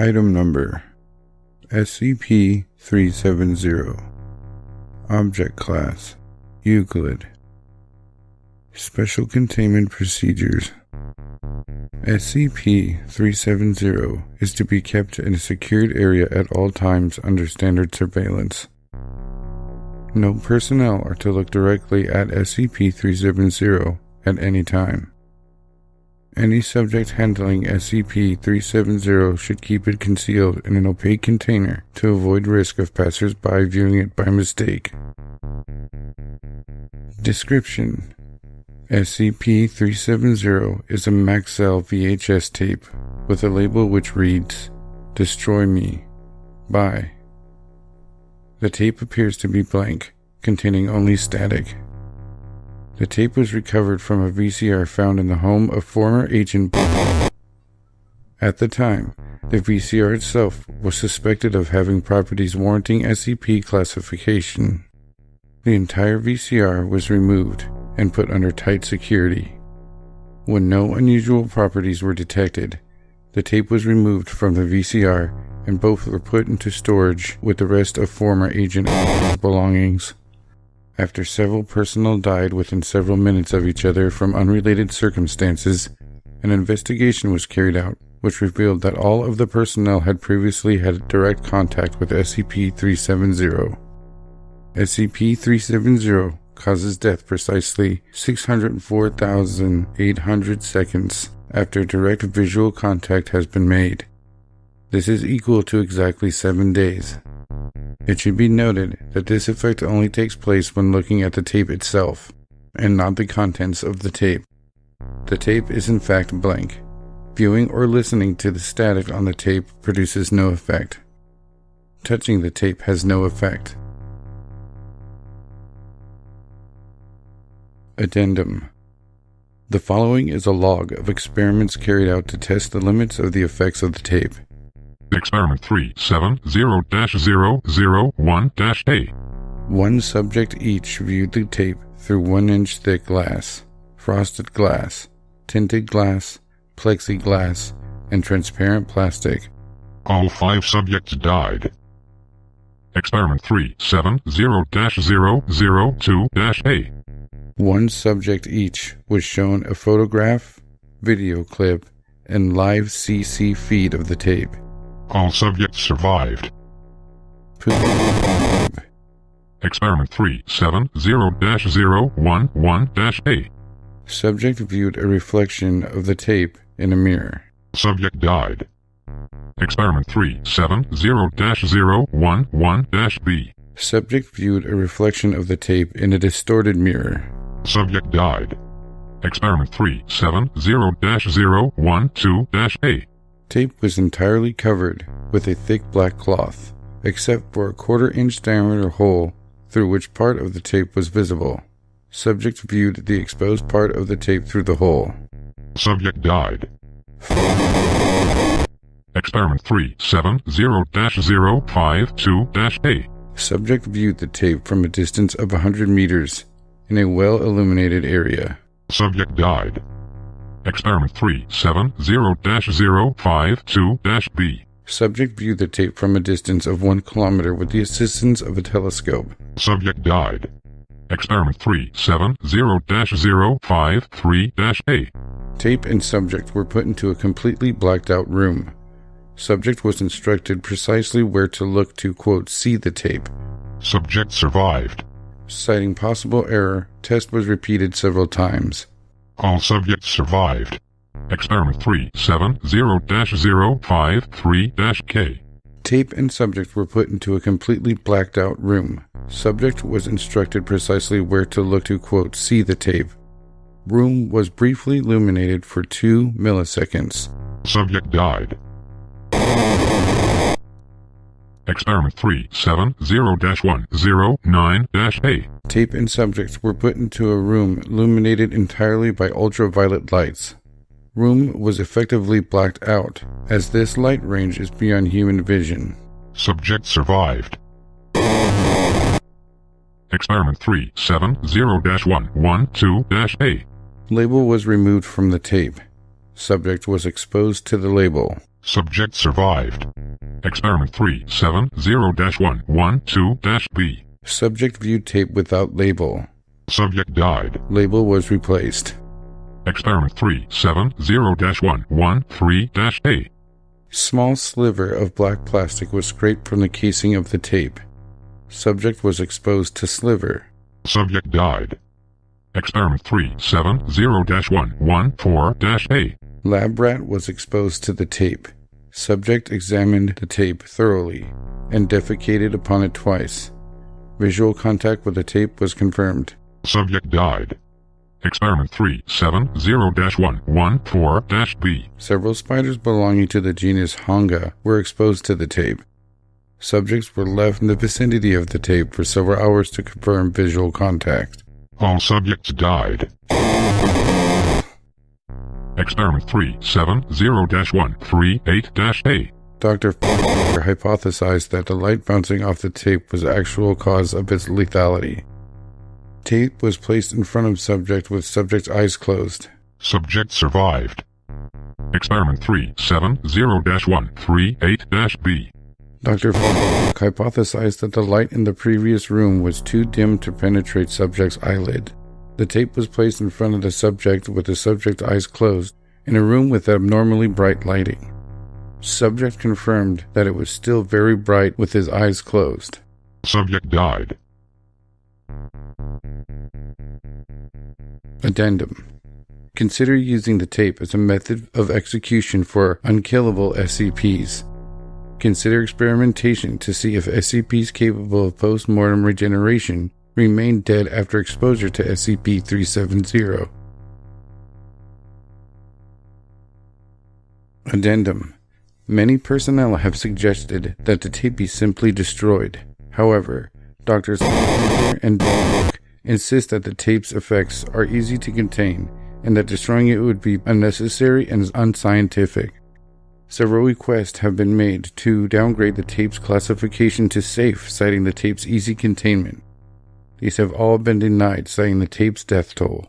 Item Number SCP-370 Object Class Euclid Special Containment Procedures SCP-370 is to be kept in a secured area at all times under standard surveillance. No personnel are to look directly at SCP-370 at any time. Any subject handling SCP-370 should keep it concealed in an opaque container to avoid risk of passers-by viewing it by mistake. Description: SCP-370 is a Maxell VHS tape with a label which reads, "Destroy Me, by." The tape appears to be blank, containing only static. The tape was recovered from a VCR found in the home of former Agent At the time, the VCR itself was suspected of having properties warranting SCP classification. The entire VCR was removed and put under tight security. When no unusual properties were detected, the tape was removed from the VCR and both were put into storage with the rest of former Agent belongings. After several personnel died within several minutes of each other from unrelated circumstances, an investigation was carried out which revealed that all of the personnel had previously had direct contact with SCP-370. SCP-370 causes death precisely 604,800 seconds after direct visual contact has been made. This is equal to exactly 7 days. It should be noted that this effect only takes place when looking at the tape itself, and not the contents of the tape. The tape is in fact blank. Viewing or listening to the static on the tape produces no effect. Touching the tape has no effect. Addendum: the following is a log of experiments carried out to test the limits of the effects of the tape. Experiment 370-001-A. One subject each viewed the tape through 1-inch thick glass, frosted glass, tinted glass, plexiglass, and transparent plastic. All 5 subjects died. Experiment 370-002-A. One subject each was shown a photograph, video clip, and live CC feed of the tape. All subjects survived. Experiment 370-011-A. Subject viewed a reflection of the tape in a mirror. Subject died. Experiment 370-011-B. Subject viewed a reflection of the tape in a distorted mirror. Subject died. Experiment 370-012-A. Tape was entirely covered with a thick black cloth, except for a 1/4-inch diameter hole through which part of the tape was visible. Subject viewed the exposed part of the tape through the hole. Subject died. Experiment 370-052-A. Subject viewed the tape from a distance of 100 meters in a well-illuminated area. Subject died. Experiment 370-052-B. Subject viewed the tape from a distance of 1 kilometer with the assistance of a telescope. Subject died. Experiment 370-053-A. Tape and subject were put into a completely blacked-out room. Subject was instructed precisely where to look to, quote, see the tape. Subject survived. Citing possible error, test was repeated several times. All subjects survived. Experiment 370-053-K. Tape and subject were put into a completely blacked-out room. Subject was instructed precisely where to look to, quote, see the tape. Room was briefly illuminated for 2 milliseconds. Subject died. Experiment 370-109-A. Tape and subjects were put into a room illuminated entirely by ultraviolet lights. Room was effectively blacked out, as this light range is beyond human vision. Subject survived. Experiment 370-112-A. Label was removed from the tape. Subject was exposed to the label. Subject survived. Experiment 370-112-B. Subject viewed tape without label. Subject died. Label was replaced. Experiment 370-113-A. Small sliver of black plastic was scraped from the casing of the tape. Subject was exposed to sliver. Subject died. Experiment 370-114-A. Lab rat was exposed to the tape. Subject examined the tape thoroughly and defecated upon it twice. Visual contact with the tape was confirmed. Subject died. Experiment 370-114-B. Several spiders belonging to the genus Honga were exposed to the tape. Subjects were left in the vicinity of the tape for several hours to confirm visual contact. All subjects died. Experiment 370-138-A. Dr. hypothesized that the light bouncing off the tape was the actual cause of its lethality. Tape was placed in front of subject with subject's eyes closed. Subject survived. Experiment 370-138-B. Dr. hypothesized that the light in the previous room was too dim to penetrate subject's eyelid. The tape was placed in front of the subject with the subject's eyes closed in a room with abnormally bright lighting. Subject confirmed that it was still very bright with his eyes closed. Subject died. Addendum. Consider using the tape as a method of execution for unkillable SCPs. Consider experimentation to see if SCPs capable of post-mortem regeneration remain dead after exposure to SCP-370. Addendum. Many personnel have suggested that the tape be simply destroyed. However, Drs. and insist that the tape's effects are easy to contain and that destroying it would be unnecessary and unscientific. Several requests have been made to downgrade the tape's classification to safe, citing the tape's easy containment. These have all been denied, citing the tape's death toll.